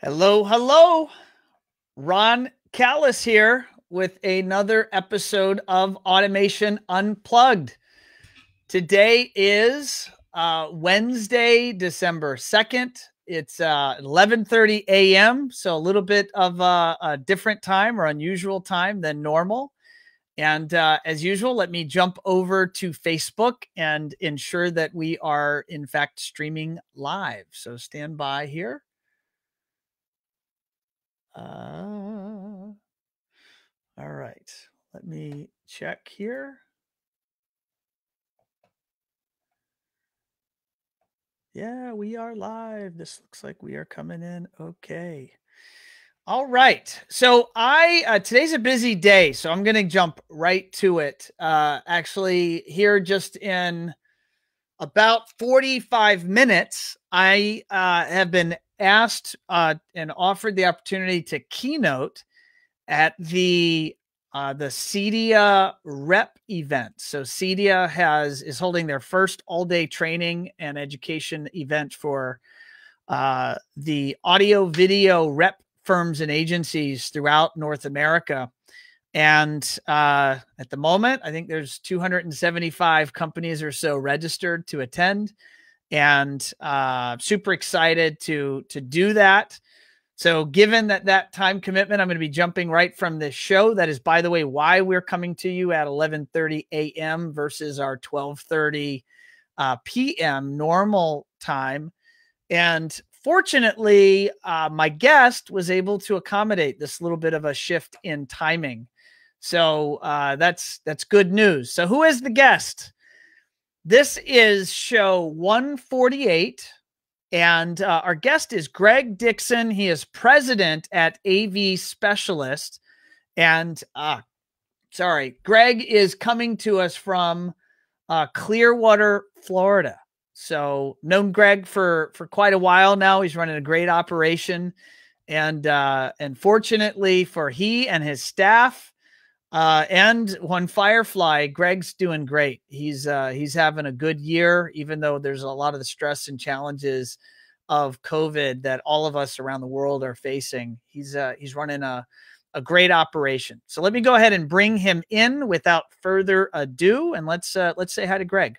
Hello, hello. Ron Callis here with another episode of Automation Unplugged. Today is Wednesday, December 2nd. It's 11:30 a.m., so a little bit of a different time or unusual time than normal. And as usual, let me jump over to Facebook and ensure that we are, in fact, streaming live. So stand by here. All right, let me check here. Yeah, we are live. This looks like we are coming in okay. All right. So today's a busy day, so I'm going to jump right to it. Actually, here just in about 45 minutes, I have been asked and offered the opportunity to keynote at the CEDIA rep event. So CEDIA is holding their first all-day training and education event for the audio video rep firms and agencies throughout North America. And at the moment, I think there's 275 companies or so registered to attend, and super excited to do that. So given that time commitment, I'm going to be jumping right from this show. That is, by the way, why we're coming to you at 11:30 a.m. versus our 12:30 p.m. normal time. And fortunately, my guest was able to accommodate this little bit of a shift in timing. So that's good news. So who is the guest? This is show 148. And our guest is Gregg Dixon. He is president at AV Specialists. And Gregg is coming to us from Clearwater, Florida. So known Gregg for quite a while now. He's running a great operation. And fortunately for he and his staff and One Firefly, Gregg's doing great. He's having a good year, even though there's a lot of the stress and challenges of COVID that all of us around the world are facing. He's running a great operation. So let me go ahead and bring him in without further ado, and let's say hi to Gregg.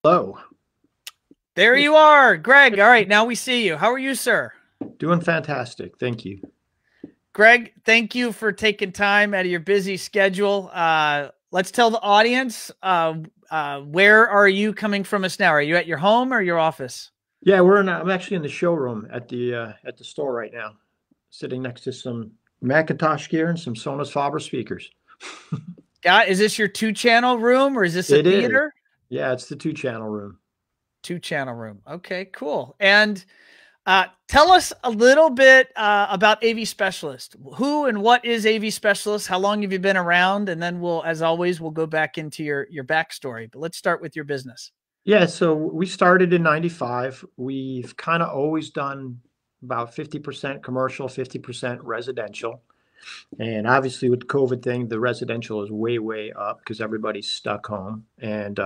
Hello. There you are, Gregg. All right, now we see you. How are you, sir? Doing fantastic. Thank you. Gregg, thank you for taking time out of your busy schedule. Let's tell the audience, where are you coming from us now? Are you at your home or your office? Yeah, I'm actually in the showroom at the store right now, sitting next to some Macintosh gear and some Sonos Faber speakers. Is this your 2-channel room, or is this a theater? Yeah, it's the 2-channel room. 2-channel room. Okay, cool. And tell us a little bit about AV Specialist. Who and what is AV Specialist? How long have you been around? And then as always, we'll go back into your backstory. But let's start with your business. Yeah, so we started in '95. We've kind of always done about 50% commercial, 50% residential. And obviously with the COVID thing, the residential is way, way up because everybody's stuck home. And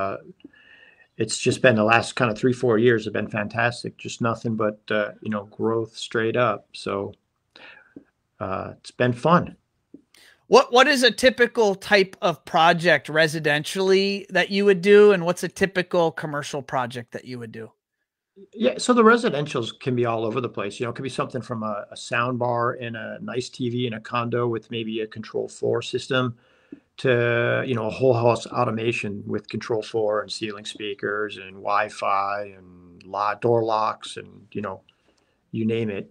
it's just been the last kind of 3-4 years have been fantastic. Just nothing but, growth straight up. So it's been fun. What is a typical type of project residentially that you would do? And what's a typical commercial project that you would do? Yeah, so the residentials can be all over the place. It could be something from a sound bar in a nice TV in a condo with maybe a control 4 system to, a whole house automation with control 4 and ceiling speakers and Wi-Fi and door locks and, you name it,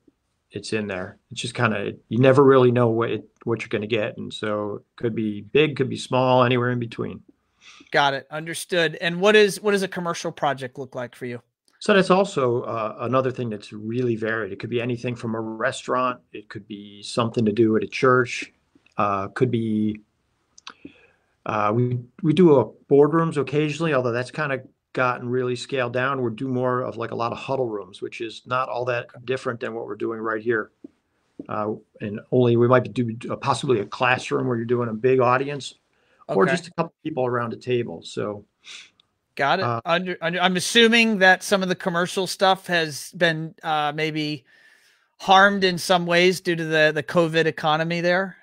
it's in there. It's just kind of, you never really know what you're going to get. And so it could be big, could be small, anywhere in between. Got it. Understood. And what does a commercial project look like for you? So that's also another thing that's really varied. It could be anything from a restaurant. It could be something to do at a church. Could be, we do boardrooms occasionally, although that's kind of gotten really scaled down. We do more of like a lot of huddle rooms, which is not all that different than what we're doing right here. And only we might do possibly a classroom where you're doing a big audience, or just a couple people around a table. So Got it. Uh, I'm assuming that some of the commercial stuff has been maybe harmed in some ways due to the COVID economy there.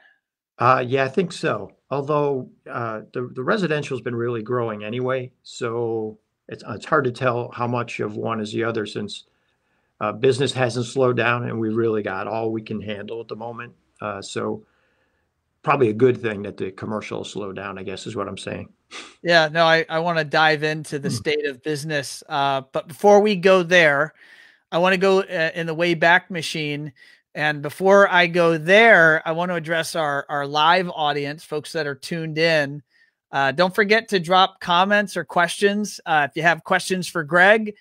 yeah, I think so. Although the residential's been really growing anyway, so it's hard to tell how much of one is the other since business hasn't slowed down and we really got all we can handle at the moment. So probably a good thing that the commercial slowed down, I guess, is what I'm saying. Yeah, no, I want to dive into the state of business. But before we go there, I want to go in the way back machine. And before I go there, I want to address our live audience, folks that are tuned in. Don't forget to drop comments or questions. If you have questions for Gregg,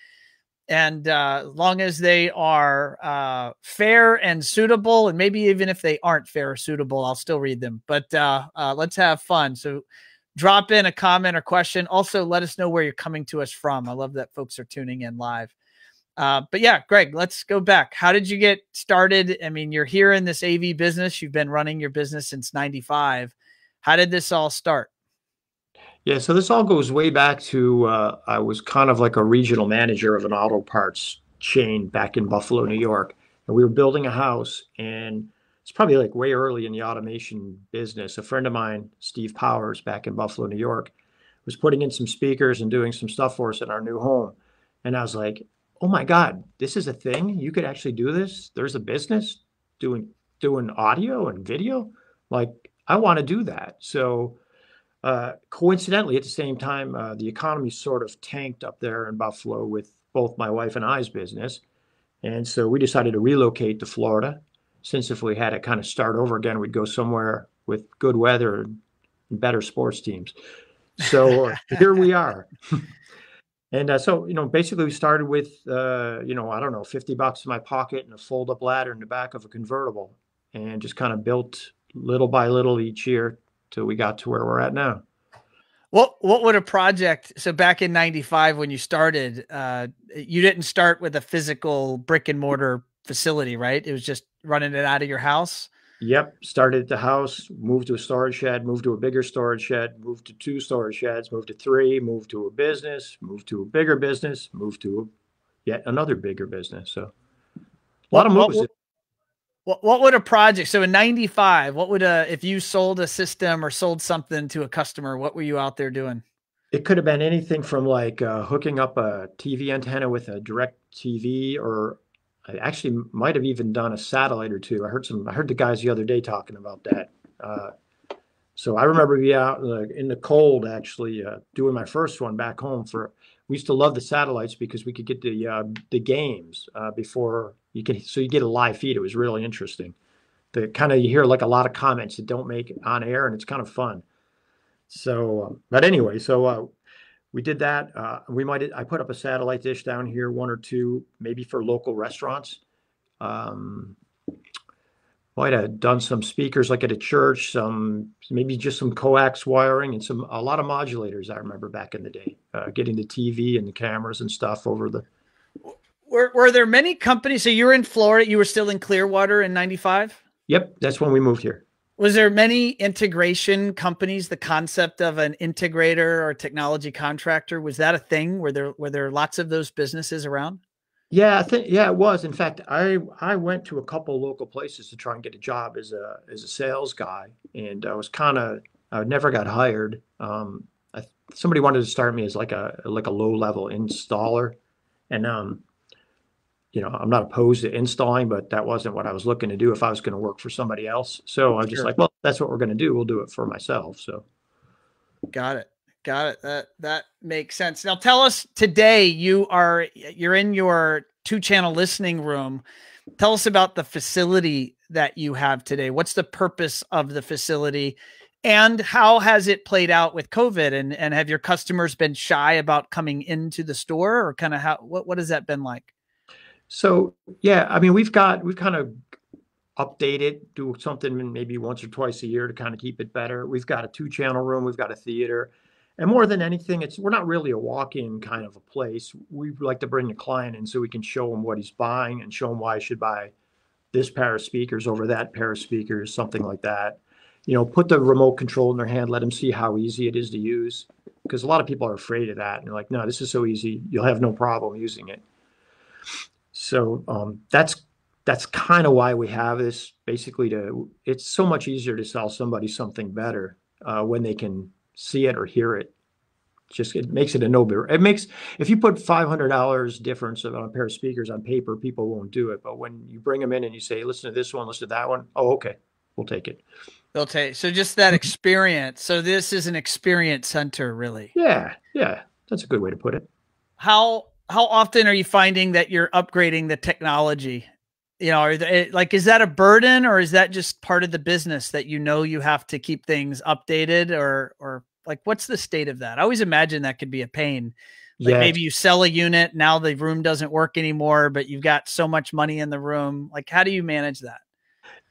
and as long as they are fair and suitable, and maybe even if they aren't fair or suitable, I'll still read them. But let's have fun. So drop in a comment or question. Also, let us know where you're coming to us from. I love that folks are tuning in live. But yeah, Gregg, let's go back. How did you get started? I mean, you're here in this AV business. You've been running your business since 95. How did this all start? Yeah, so this all goes way back to I was kind of like a regional manager of an auto parts chain back in Buffalo, New York. And we were building a house, and it's probably like way early in the automation business. A friend of mine, Steve Powers, back in Buffalo, New York, was putting in some speakers and doing some stuff for us in our new home. And I was like, oh my God, this is a thing. You could actually do this. There's a business doing audio and video. Like, I want to do that. So coincidentally, at the same time, the economy sort of tanked up there in Buffalo with both my wife and I's business. And so we decided to relocate to Florida, since if we had to kind of start over again, we'd go somewhere with good weather and better sports teams. So here we are. And so, basically we started with, I don't know, 50 bucks in my pocket and a fold up ladder in the back of a convertible, and just kind of built little by little each year till we got to where we're at now. What would a project? So back in 95, when you started, you didn't start with a physical brick and mortar facility, right? It was just running it out of your house. Yep. Started at the house, moved to a storage shed, moved to a bigger storage shed, moved to two storage sheds, moved to three, moved to a business, moved to a bigger business, moved to yet another bigger business. So a lot What of what moves. what would a project? So in 95, what would if you sold a system or sold something to a customer, what were you out there doing? It could have been anything from like hooking up a TV antenna with a direct TV, or I actually might have even done a satellite or two. I heard the guys the other day talking about that. Uh, So I remember being out in the cold, actually doing my first one back home. We used to love the satellites because we could get the games before you get a live feed. It was really interesting. The kind of you hear like a lot of comments that don't make it on air, and it's kind of fun. So, but anyway, we did that. I put up a satellite dish down here, one or two, maybe for local restaurants. Um, Might have done some speakers like at a church, maybe just some coax wiring and a lot of modulators. I remember back in the day, getting the TV and the cameras and stuff over the. Were there many companies? So you were in Florida. You were still in Clearwater in 95. Yep, that's when we moved here. Was there many integration companies? The concept of an integrator or technology contractor, was that a thing? Were there lots of those businesses around? Yeah, yeah, it was. In fact, I went to a couple local places to try and get a job as a sales guy, and I never got hired. Somebody wanted to start me as like a low level installer, and I'm not opposed to installing, but that wasn't what I was looking to do if I was going to work for somebody else. So I'm just Sure. like, well, that's what we're going to do. We'll do it for myself. So. Got it. Got it. That makes sense. Now tell us today, you're in your 2-channel listening room. Tell us about the facility that you have today. What's the purpose of the facility, and how has it played out with COVID? And have your customers been shy about coming into the store, or kind of what has that been like? So yeah, I mean, we've kind of updated, do something maybe once or twice a year to kind of keep it better. We've got a 2-channel room, we've got a theater, and more than anything, we're not really a walk-in kind of a place. We like to bring the client in so we can show him what he's buying and show him why he should buy this pair of speakers over that pair of speakers, something like that. Put the remote control in their hand, let them see how easy it is to use. because a lot of people are afraid of that. And they're like, no, this is so easy. You'll have no problem using it. So that's kind of why we have this, basically it's so much easier to sell somebody something better when they can see it or hear it. Just it makes it a no-brainer. It makes, if you put $500 difference on a pair of speakers on paper, people won't do it. But when you bring them in and you say, listen to this one, listen to that one, oh, okay, we'll take it. They'll take, so just that experience. So this is an experience center, really. Yeah, yeah, that's a good way to put it. How often are you finding that you're upgrading the technology? You know, is that a burden, or is that just part of the business that you have to keep things updated, or like, what's the state of that? I always imagine that could be a pain. Like, Yeah, maybe you sell a unit, now the room doesn't work anymore, but you've got so much money in the room. Like, how do you manage that?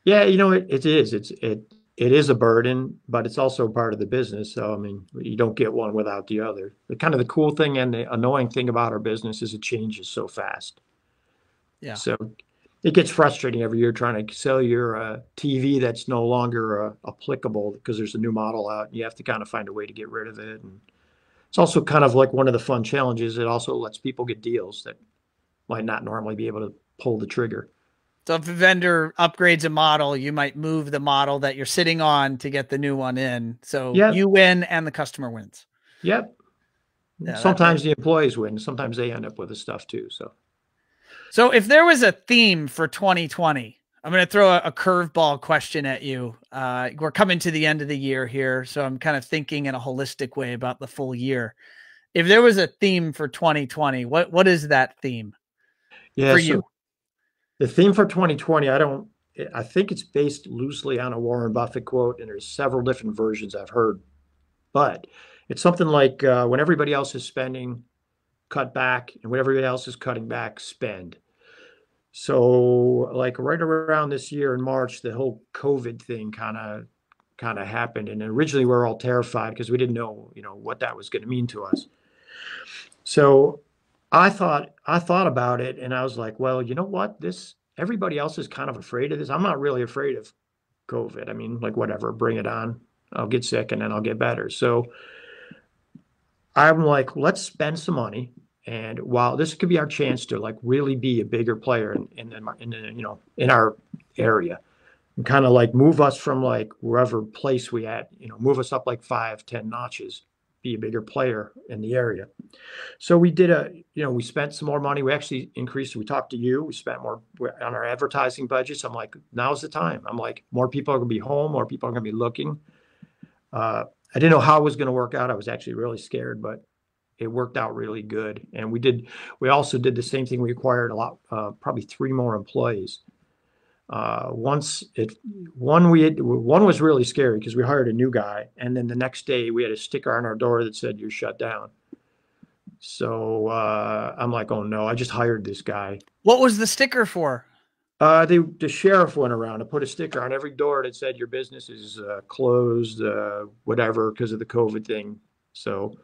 yeah, it is a burden, but it's also part of the business. So I mean, you don't get one without the other. The kind of the cool thing and the annoying thing about our business is it changes so fast. Yeah. So it gets frustrating every year trying to sell your TV that's no longer applicable because there's a new model out. And you have to kind of find a way to get rid of it. And it's also kind of like one of the fun challenges. It also lets people get deals that might not normally be able to pull the trigger. So if a vendor upgrades a model, you might move the model that you're sitting on to get the new one in. So Yep. you win and the customer wins. Yep. Yeah, Sometimes the employees win. Sometimes they end up with the stuff too. So if there was a theme for 2020, I'm going to throw a curveball question at you. We're coming to the end of the year here, so I'm kind of thinking in a holistic way about the full year. If there was a theme for 2020, what is that theme Yeah. for So you? the theme for 2020, I think it's based loosely on a Warren Buffett quote, and there's several different versions I've heard, but it's something like when everybody else is spending, cut back, and when everybody else is cutting back, spend. So like right around this year in March, the whole COVID thing kind of happened, and originally we were all terrified because we didn't know, what that was going to mean to us. So I thought about it, and I was like, well, you know what? This everybody else is kind of afraid of this. I'm not really afraid of COVID. I mean, like whatever, bring it on. I'll get sick and then I'll get better. So I'm like, let's spend some money. And while this could be our chance to like really be a bigger player in our area, and kind of like move us from like wherever place we at, move us up like 5, 10 notches, be a bigger player in the area. So we did we spent some more money. We actually increased. We talked to you. We spent more on our advertising budgets. I'm like, now's the time. I'm like, more people are going to be home. More people are going to be looking. I didn't know how it was going to work out. I was actually really scared, but it worked out really good. And we also did the same thing. We acquired probably 3 more employees. One was really scary because we hired a new guy, and then the next day we had a sticker on our door that said, "You're shut down." So I'm like, oh no, I just hired this guy. What was the sticker for? The sheriff went around and put a sticker on every door that said your business is closed, whatever, because of the COVID thing. So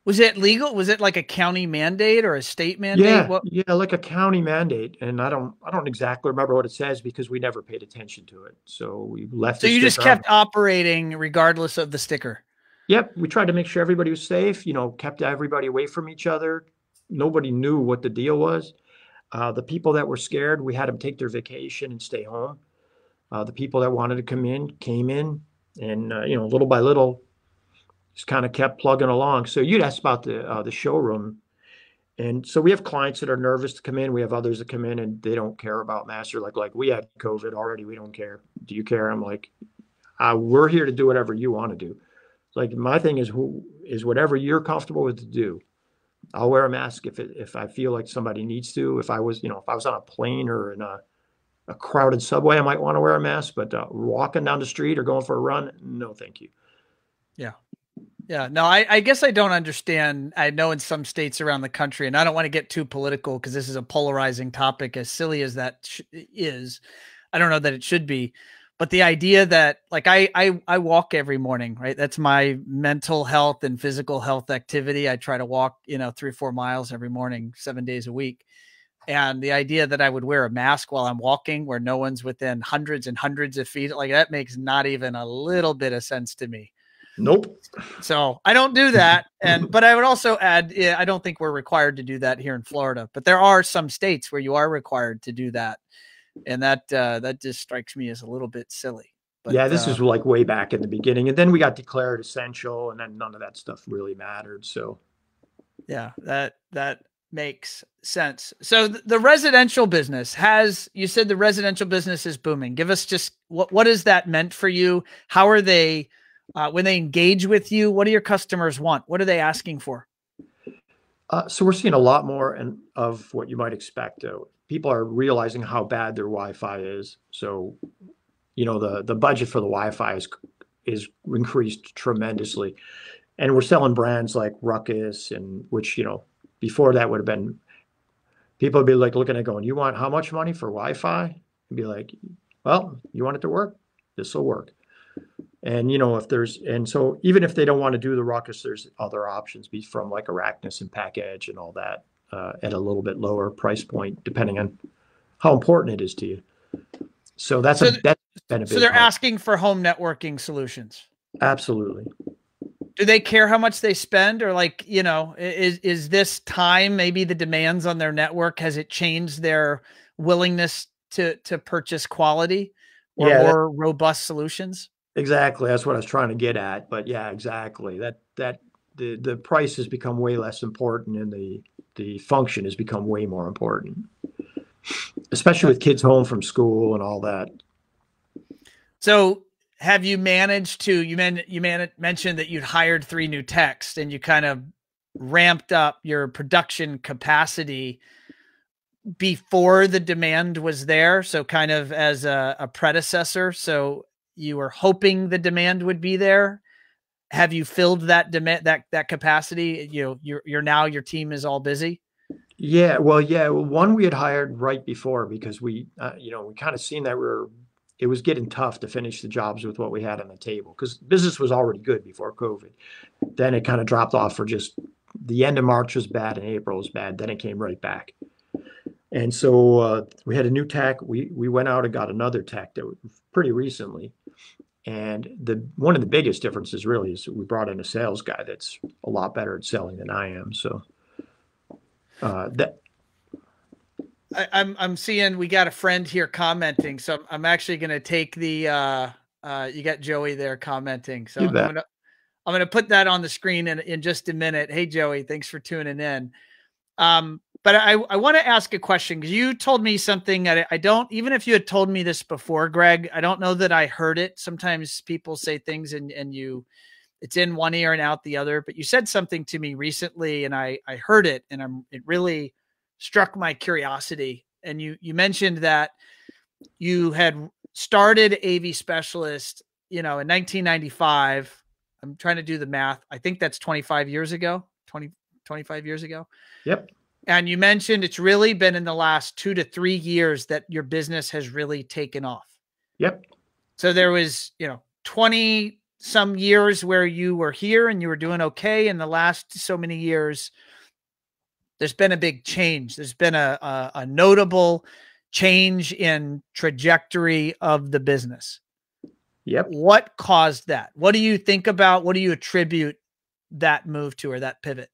Was it legal? Was it like a county mandate or a state mandate? yeah, like a county mandate, and I don't exactly remember what it says because we never paid attention to it. So we left. So you just kept operating regardless of the sticker. Yep, we tried to make sure everybody was safe. Kept everybody away from each other. Nobody knew what the deal was. The people that were scared, we had them take their vacation and stay home. The people that wanted to come in came in, and little by little, just kind of kept plugging along. So you'd asked about the showroom, and so we have clients that are nervous to come in. We have others that come in and they don't care about master. Like we had COVID already. We don't care. Do you care? I'm like, we're here to do whatever you want to do. Like my thing is whatever you're comfortable with to do. I'll wear a mask if I feel like somebody needs to. If I was on a plane or in a crowded subway, I might want to wear a mask. But walking down the street or going for a run, no, thank you. Yeah. Yeah. No, I guess I don't understand. I know in some states around the country, and I don't want to get too political because this is a polarizing topic, as silly as that is. I don't know that it should be. But the idea that like I walk every morning, right? That's my mental health and physical health activity. I try to walk, 3 or 4 miles every morning, 7 days a week. And the idea that I would wear a mask while I'm walking where no one's within hundreds and hundreds of feet, like that makes not even a little bit of sense to me. Nope. So I don't do that. But I would also add, yeah, I don't think we're required to do that here in Florida, but there are some states where you are required to do that. And that just strikes me as a little bit silly. But Yeah, this is like way back in the beginning. And then we got declared essential, and then none of that stuff really mattered. So yeah, that makes sense. So the residential business has, you said the residential business is booming. Give us just what has that meant for you? How are they when they engage with you? What do your customers want? What are they asking for? so we're seeing a lot more of what you might expect. People are realizing how bad their Wi-Fi is. So, the budget for the Wi-Fi is increased tremendously. And we're selling brands like Ruckus, and which, before that would have been, people would be like looking at going, you want how much money for Wi-Fi? And be like, well, you want it to work? This will work. And so even if they don't want to do the Ruckus, there's other options from like Arachnus and Pack Edge and all that, at a little bit lower price point, depending on how important it is to you. So that's been a big so they're help. asking for home networking solutions. Absolutely. Do they care how much they spend, or like, is this time, maybe the demands on their network, has it changed their willingness to purchase quality or more robust solutions? Exactly. That's what I was trying to get at. But yeah, exactly. The price has become way less important, and the function has become way more important, especially with kids home from school and all that. So have you managed to, you mentioned that you'd hired 3 new techs and you kind of ramped up your production capacity before the demand was there. So kind of as a predecessor. So you were hoping the demand would be there. Have you filled that demand, that capacity? You're now, your team is all busy. Yeah. Well, one we had hired right before, because we kind of seen that it was getting tough to finish the jobs with what we had on the table, because business was already good before COVID. Then it kind of dropped off for just the end of March was bad and April was bad. Then it came right back. And so we had a new tech. We went out and got another tech that was pretty recently. And one of the biggest differences really is we brought in a sales guy that's a lot better at selling than I am. So I'm seeing we got a friend here commenting, so I'm actually going to take the you got Joey there commenting, so I'm gonna put that on the screen in just a minute. Hey Joey, thanks for tuning in. But I want to ask a question, because you told me something that I don't, even if you had told me this before, Greg, I don't know that I heard it. Sometimes people say things and it's in one ear and out the other, but you said something to me recently and I heard it, and it really struck my curiosity. And you mentioned that you had started AV Specialist, in 1995. I'm trying to do the math. I think that's 25 years ago, 25 years ago. Yep. And you mentioned it's really been in the last 2 to 3 years that your business has really taken off. Yep. So there was, 20 some years where you were here and you were doing okay. In the last so many years, there's been a big change. There's been a notable change in trajectory of the business. Yep. What caused that? What do you think about? What do you attribute that move to, or that pivot?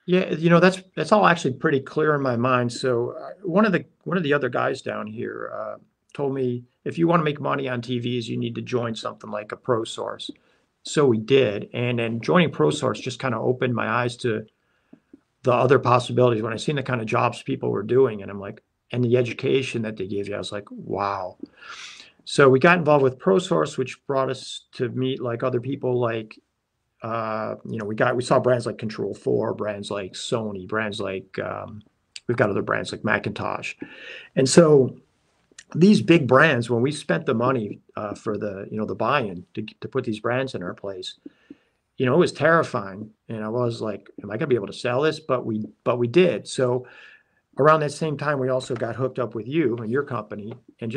Yeah, that's all actually pretty clear in my mind. So one of the other guys down here told me, if you want to make money on TVs, you need to join something like a ProSource. So we did, and then joining ProSource just kind of opened my eyes to the other possibilities. When I seen the kind of jobs people were doing, and I'm like, and the education that they gave you, I was like, wow. So we got involved with ProSource, which brought us to meet like other people, like we saw brands like Control 4, brands like Sony, brands like we've got other brands like Macintosh. And so these big brands, when we spent the money for the buy-in to put these brands in our place, it was terrifying. And I was like, am I gonna be able to sell this? But we did. So around that same time, we also got hooked up with you and your company, and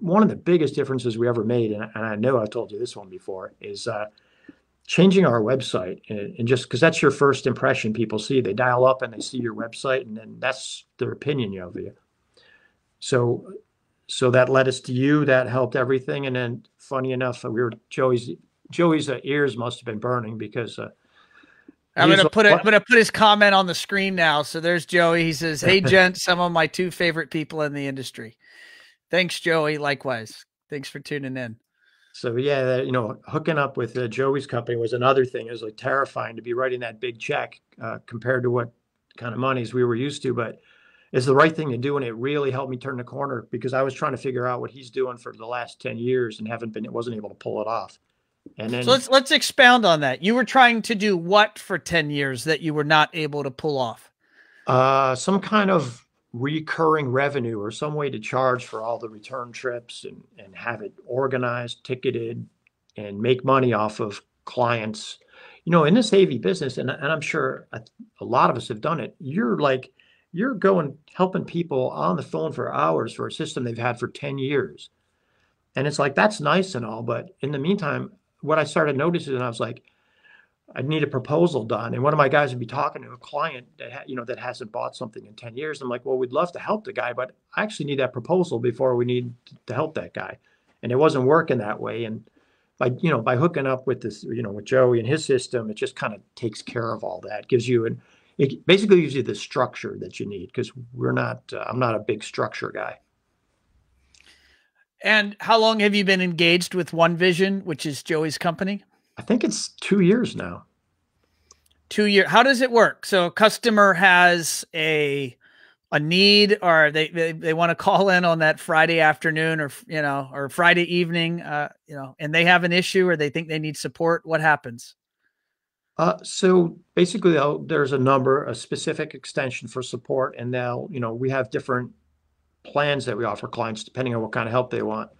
one of the biggest differences we ever made, and I know I've told you this one before, is changing our website. And just because that's your first impression, people see, they dial up and they see your website, and then that's their opinion of you. So that led us to you. That helped everything. And then, funny enough, Joey's Joey's ears must have been burning because I'm he was gonna like, put it. I'm "What?" gonna put his comment on the screen now. So there's Joey. He says, "Hey, gents, some of my two favorite people in the industry." Thanks, Joey. Likewise. Thanks for tuning in. So yeah, hooking up with Joey's company was another thing. It was like terrifying to be writing that big check compared to what kind of monies we were used to, but it's the right thing to do, and it really helped me turn the corner because I was trying to figure out what he's doing for the last 10 years and wasn't able to pull it off. And So then let's expound on that. You were trying to do what for 10 years that you were not able to pull off? some kind of recurring revenue or some way to charge for all the return trips and have it organized, ticketed, and make money off of clients. In this AV business, and I'm sure a lot of us have done it, you're going helping people on the phone for hours for a system they've had for 10 years. And it's like, that's nice and all. But in the meantime, what I started noticing, and I was like, I need a proposal done. And one of my guys would be talking to a client that hasn't bought something in 10 years. I'm like, well, we'd love to help the guy, but I actually need that proposal before we need to help that guy. And it wasn't working that way. And by hooking up with this, with Joey and his system, it just kind of takes care of all that. It basically gives you the structure that you need because I'm not a big structure guy. And how long have you been engaged with One Vision, which is Joey's company? I think it's 2 years now. 2 years. How does it work? So a customer has a need, or they want to call in on that Friday afternoon or Friday evening, and they have an issue or they think they need support. What happens? So basically, there's a specific extension for support, and we have different plans that we offer clients depending on what kind of help they want.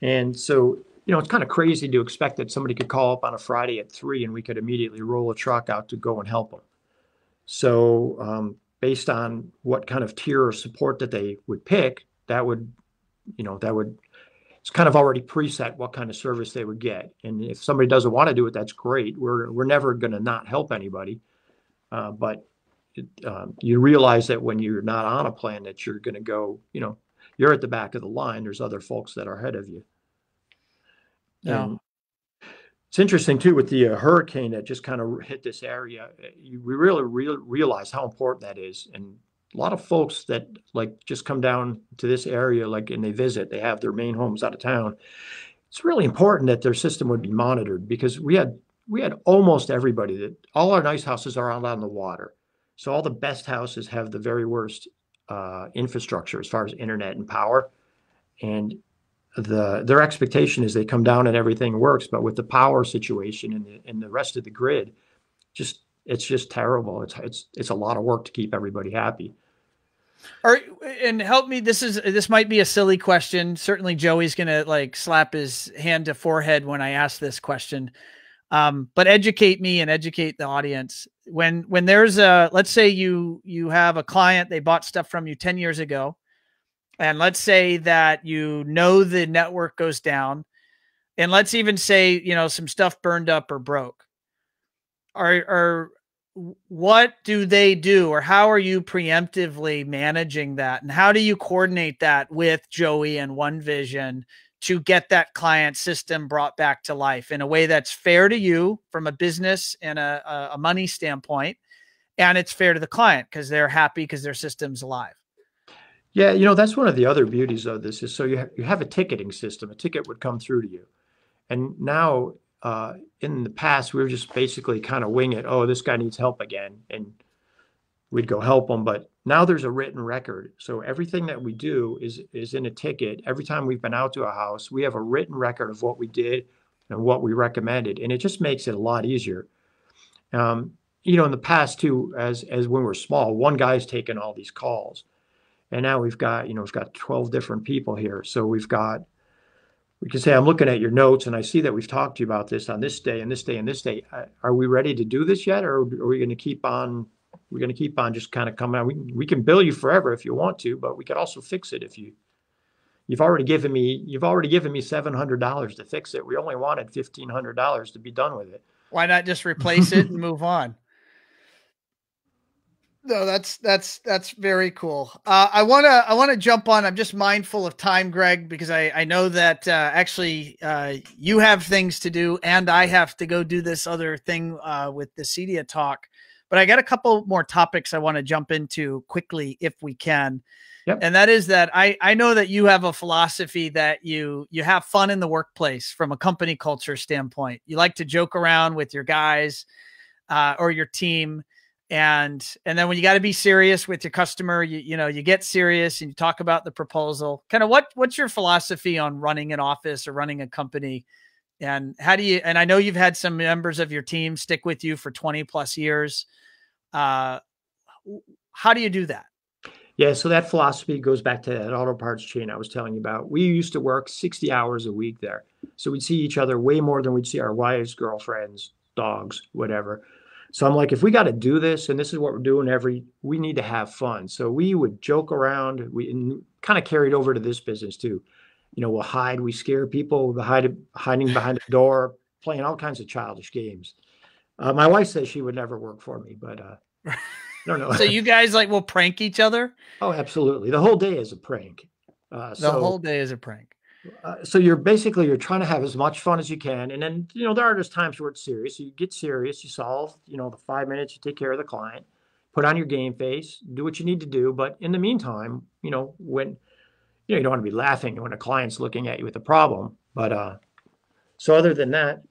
And so, it's kind of crazy to expect that somebody could call up on a Friday at 3 and we could immediately roll a truck out to go and help them. So, based on what kind of tier of support that they would pick, it's kind of already preset what kind of service they would get. And if somebody doesn't want to do it, that's great. We're never going to not help anybody. But you realize that when you're not on a plan that you're going to go, you're at the back of the line. There's other folks that are ahead of you. And it's interesting too with the hurricane that just kind of hit this area. We really realize how important that is. And a lot of folks that just come down to this area, and they visit, they have their main homes out of town. It's really important that their system would be monitored because we had almost everybody that all our nice houses are out on the water. So all the best houses have the very worst infrastructure as far as internet and power. And their expectation is they come down and everything works, but with the power situation and the rest of the grid, it's just terrible. It's a lot of work to keep everybody happy. And help me. This might be a silly question. Certainly Joey's going to slap his hand to forehead when I ask this question. But educate me and educate the audience. When there's let's say you have a client, they bought stuff from you 10 years ago. And let's say that, the network goes down, and let's even say, some stuff burned up or broke. What do they do, or how are you preemptively managing that? And how do you coordinate that with Joey and One Vision to get that client system brought back to life in a way that's fair to you from a business and a money standpoint, and it's fair to the client because they're happy because their system's alive? Yeah, that's one of the other beauties of this is so you have a ticketing system. A ticket would come through to you. And now, in the past, we were just basically kind of wing it. Oh, this guy needs help again. And we'd go help him. But now there's a written record. So everything that we do is in a ticket. Every time we've been out to a house, we have a written record of what we did and what we recommended. And it just makes it a lot easier. In the past too, as when we're small, one guy's taking all these calls. And now we've got 12 different people here. So we can say, I'm looking at your notes and I see that we've talked to you about this on this day and this day and this day. Are we ready to do this yet? Or are we going to keep on, just kind of coming out? We can bill you forever if you want to, but we could also fix it if you've already given me $700 to fix it. We only wanted $1,500 to be done with it. Why not just replace it and move on? No, that's very cool. I wanna jump on. I'm just mindful of time, Greg, because I know that actually you have things to do, and I have to go do this other thing with the CEDIA talk. But I got a couple more topics I want to jump into quickly if we can. Yep. And that is that I know that you have a philosophy that you have fun in the workplace from a company culture standpoint. You like to joke around with your guys or your team. And then when you got to be serious with your customer, you get serious and you talk about the proposal. Kind of what's your philosophy on running an office or running a company? And how do you, and I know you've had some members of your team stick with you for 20 plus years. How do you do that? Yeah, so that philosophy goes back to that auto parts chain I was telling you about. We used to work 60 hours a week there. So we'd see each other way more than we'd see our wives, girlfriends, dogs, whatever. So I'm like, if we got to do this, and this is what we're doing we need to have fun. So we would joke around. We kind of carried over to this business too. We scare people, hiding behind a door, playing all kinds of childish games. My wife says she would never work for me, but I don't know. So you guys will prank each other? Oh, absolutely. The whole day is a prank. The whole day is a prank. So you're trying to have as much fun as you can. And then, there are just times where it's serious. So you get serious, you solve, the 5 minutes, you take care of the client, put on your game face, do what you need to do. But in the meantime, when, you don't want to be laughing when a client's looking at you with a problem. But so other than that,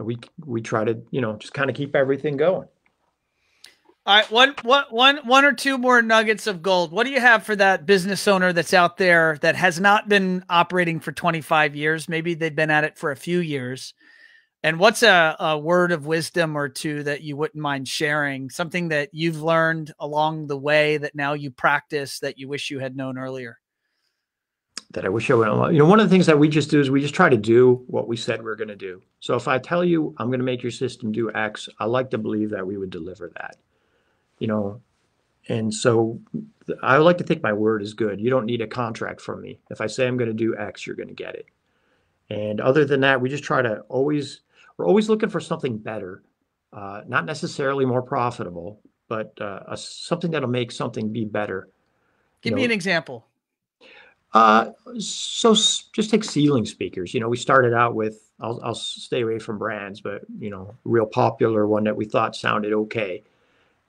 we try to, just kind of keep everything going. All right, one or two more nuggets of gold. What do you have for that business owner that's out there that has not been operating for 25 years? Maybe they've been at it for a few years. And what's a word of wisdom or two that you wouldn't mind sharing? Something that you've learned along the way that now you practice that you wish you had known earlier? That I wish I would know. One of the things that we just do is we just try to do what we said we're going to do. So if I tell you I'm going to make your system do X, I like to believe that we would deliver that. And so I would like to think my word is good. You don't need a contract from me. If I say I'm going to do X, you're going to get it. And other than that, we just try to we're always looking for something better, not necessarily more profitable, but something that'll make something be better. Give me an example. So just take ceiling speakers. We started out with, I'll stay away from brands, but, real popular one that we thought sounded okay.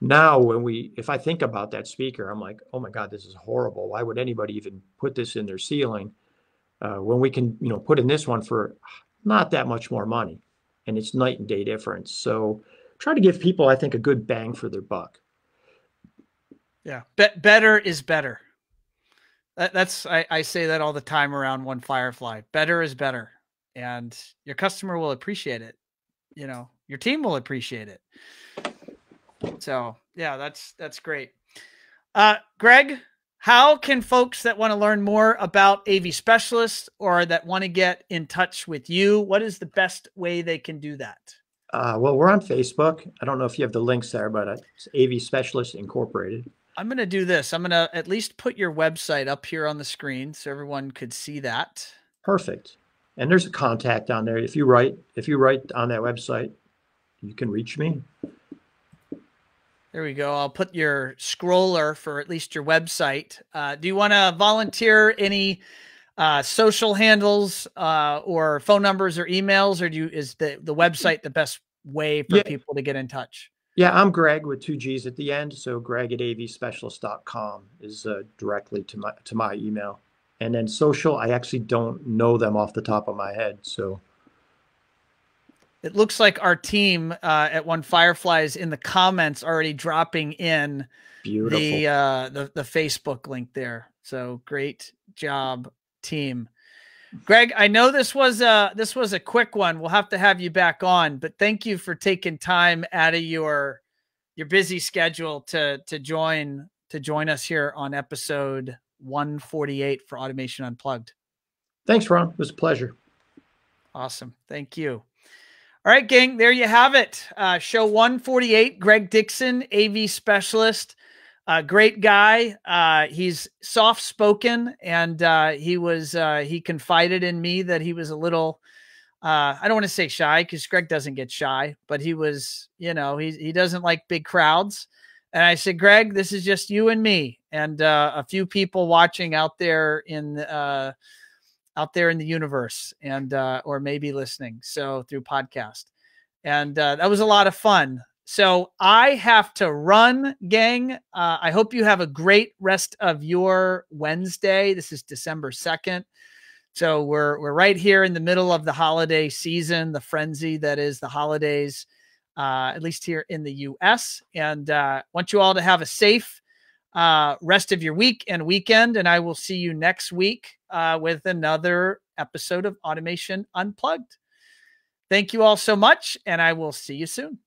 Now, if I think about that speaker, I'm like, oh my God, this is horrible. Why would anybody even put this in their ceiling when we can, put in this one for not that much more money, and it's night and day difference. So try to give people, I think, a good bang for their buck. Yeah, better is better. I say that all the time around One Firefly. Better is better, and your customer will appreciate it. Your team will appreciate it. So yeah, that's great. Greg, how can folks that want to learn more about AV Specialists or that want to get in touch with you, what is the best way they can do that? Well, we're on Facebook. I don't know if you have the links there, but it's AV Specialists Incorporated. I'm going to do this. I'm going to at least put your website up here on the screen so everyone could see that. Perfect. And there's a contact on there. If you write on that website, you can reach me. There we go. I'll put your scroller for at least your website. Do you want to volunteer any social handles or phone numbers or emails, or is the website the best way for people to get in touch? Yeah, I'm Greg with 2 G's at the end. So Greg at avspecialist.com is directly to my email. And then social, I actually don't know them off the top of my head. So it looks like our team at One Firefly is in the comments already dropping in the Facebook link there. So great job, team. Greg, I know this was a quick one. We'll have to have you back on, but thank you for taking time out of your busy schedule to join us here on episode 148 for Automation Unplugged. Thanks, Ron. It was a pleasure. Awesome. Thank you. All right, gang, there you have it. Show 148, Gregg Dixon, AV Specialist. Great guy. He's soft-spoken, and he confided in me that he was a little, I don't want to say shy because Greg doesn't get shy, but he was, he doesn't like big crowds. And I said, Gregg, this is just you and me and a few people watching out there in the universe, and or maybe listening so through podcast. And that was a lot of fun. So I have to run, gang. I hope you have a great rest of your Wednesday. This is December 2nd. So we're right here in the middle of the holiday season, the frenzy that is the holidays, at least here in the US. And want you all to have a safe rest of your week and weekend. And I will see you next week with another episode of Automation Unplugged. Thank you all so much, and I will see you soon.